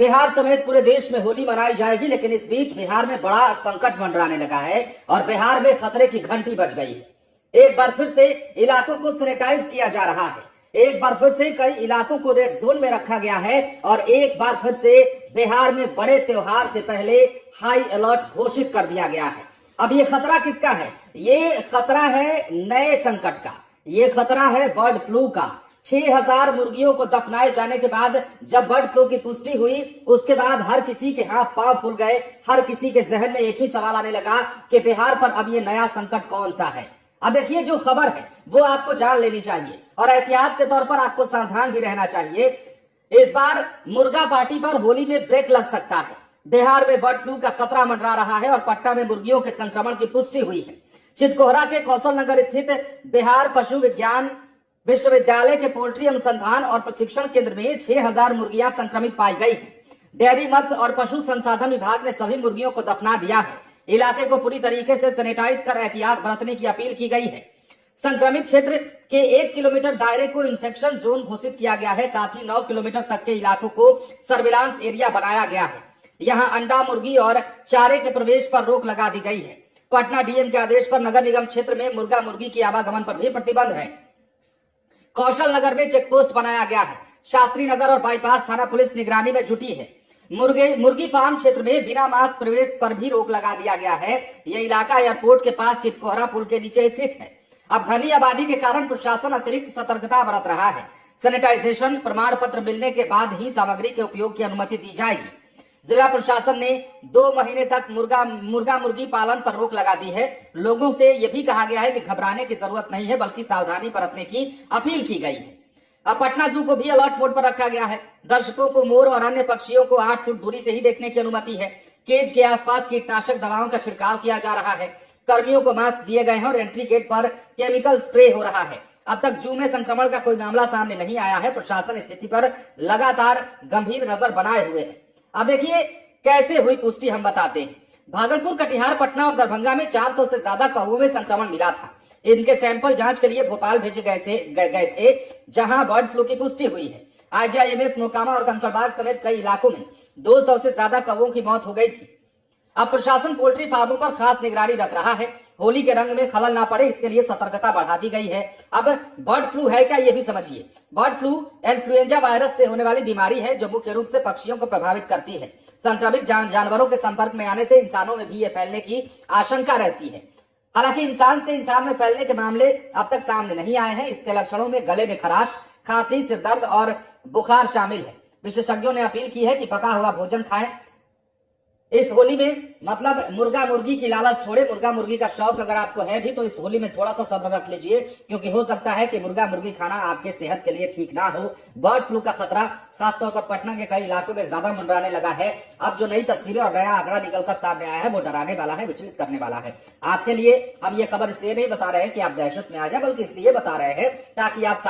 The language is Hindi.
बिहार समेत पूरे देश में होली मनाई जाएगी, लेकिन इस बीच बिहार में बड़ा संकट मंडराने लगा है और बिहार में खतरे की घंटी बज गई है। एक बार फिर से इलाकों को सैनिटाइज किया जा रहा है, एक बार फिर से कई इलाकों को रेड जोन में रखा गया है और एक बार फिर से बिहार में बड़े त्योहार से पहले हाई अलर्ट घोषित कर दिया गया है। अब ये खतरा किसका है? ये खतरा है नए संकट का, ये खतरा है बर्ड फ्लू का। 6000 मुर्गियों को दफनाए जाने के बाद जब बर्ड फ्लू की पुष्टि हुई, उसके बाद हर किसी के हाथ पांव फूल गए, हर किसी के जहन में एक ही सवाल आने लगा कि बिहार पर अब ये नया संकट कौन सा है। अब देखिए, जो खबर है वो आपको जान लेनी चाहिए और एहतियात के तौर पर आपको सावधान भी रहना चाहिए। इस बार मुर्गा पार्टी पर होली में ब्रेक लग सकता है। बिहार में बर्ड फ्लू का खतरा मंडरा रहा है और पटना में मुर्गियों के संक्रमण की पुष्टि हुई है। चितकोहरा के कौशल नगर स्थित बिहार पशु विज्ञान विश्वविद्यालय के पोल्ट्री अनुसंधान और प्रशिक्षण केंद्र में 6000 मुर्गियां संक्रमित पाई गई हैं। डेयरी, मत्स्य और पशु संसाधन विभाग ने सभी मुर्गियों को दफना दिया है। इलाके को पूरी तरीके से सैनिटाइज कर एहतियात बरतने की अपील की गई है। संक्रमित क्षेत्र के 1 किलोमीटर दायरे को इन्फेक्शन जोन घोषित किया गया है। साथ ही 9 किलोमीटर तक के इलाकों को सर्विलांस एरिया बनाया गया है। यहाँ अंडा, मुर्गी और चारे के प्रवेश पर रोक लगा दी गई है। पटना डीएम के आदेश पर नगर निगम क्षेत्र में मुर्गा मुर्गी की आवागमन पर भी प्रतिबंध है। कौशल नगर में चेकपोस्ट बनाया गया है। शास्त्री नगर और बाईपास थाना पुलिस निगरानी में जुटी है। मुर्गी फार्म क्षेत्र में बिना मास्क प्रवेश पर भी रोक लगा दिया गया है। यह इलाका एयरपोर्ट के पास चितकोहरा पुल के नीचे स्थित है। अब घनी आबादी के कारण प्रशासन अतिरिक्त सतर्कता बरत रहा है। सैनिटाइजेशन प्रमाण पत्र मिलने के बाद ही सामग्री के उपयोग की अनुमति दी जाएगी। जिला प्रशासन ने 2 महीने तक मुर्गा मुर्गी पालन पर रोक लगा दी है। लोगों से यह भी कहा गया है कि घबराने की जरूरत नहीं है, बल्कि सावधानी बरतने की अपील की गई है। अब पटना जू को भी अलर्ट मोड पर रखा गया है। दर्शकों को मोर और अन्य पक्षियों को 8 फुट दूरी से ही देखने की अनुमति है। केज के आसपास कीटनाशक दवाओं का छिड़काव किया जा रहा है। कर्मियों को मास्क दिए गए हैं और एंट्री गेट पर केमिकल स्प्रे हो रहा है। अब तक जू में संक्रमण का कोई मामला सामने नहीं आया है। प्रशासन स्थिति पर लगातार गंभीर नजर बनाए हुए है। अब देखिए कैसे हुई पुष्टि, हम बताते हैं। भागलपुर, कटिहार, पटना और दरभंगा में 400 से ज्यादा कौवों में संक्रमण मिला था। इनके सैंपल जांच के लिए भोपाल भेजे गए थे, जहां बर्ड फ्लू की पुष्टि हुई है। आईजीआईएमएस, मोकामा और कंकड़बाग समेत कई इलाकों में 200 से ज्यादा कौवों की मौत हो गई थी। अब प्रशासन पोल्ट्री फार्मों पर खास निगरानी रख रहा है। होली के रंग में खलल ना पड़े, इसके लिए सतर्कता बढ़ा दी गई है। अब बर्ड फ्लू है क्या, ये भी समझिए। बर्ड फ्लू इन्फ्लुएंजा वायरस से होने वाली बीमारी है जो मुख्य रूप से पक्षियों को प्रभावित करती है। संक्रमित जानवरों के संपर्क में आने से इंसानों में भी ये फैलने की आशंका रहती है। हालांकि इंसान से इंसान में फैलने के मामले अब तक सामने नहीं आए हैं। इसके लक्षणों में गले में खराश, खांसी, सिरदर्द और बुखार शामिल है। विशेषज्ञों ने अपील की है कि पका हुआ भोजन खाएं। इस होली में मतलब मुर्गा मुर्गी की लालच छोड़े। मुर्गा मुर्गी का शौक अगर आपको है भी तो इस होली में थोड़ा सा सब्र रख लीजिए, क्योंकि हो सकता है कि मुर्गा मुर्गी खाना आपके सेहत के लिए ठीक ना हो। बर्ड फ्लू का खतरा खासतौर पर पटना के कई इलाकों में ज्यादा मंडराने लगा है। अब जो नई तस्वीरें और नया आंकड़ा निकलकर सामने आया है वो डराने वाला है, विचलित करने वाला है। आपके लिए हम ये खबर इसलिए नहीं बता रहे हैं कि आप दहशत में आ जाए, बल्कि इसलिए बता रहे हैं ताकि आप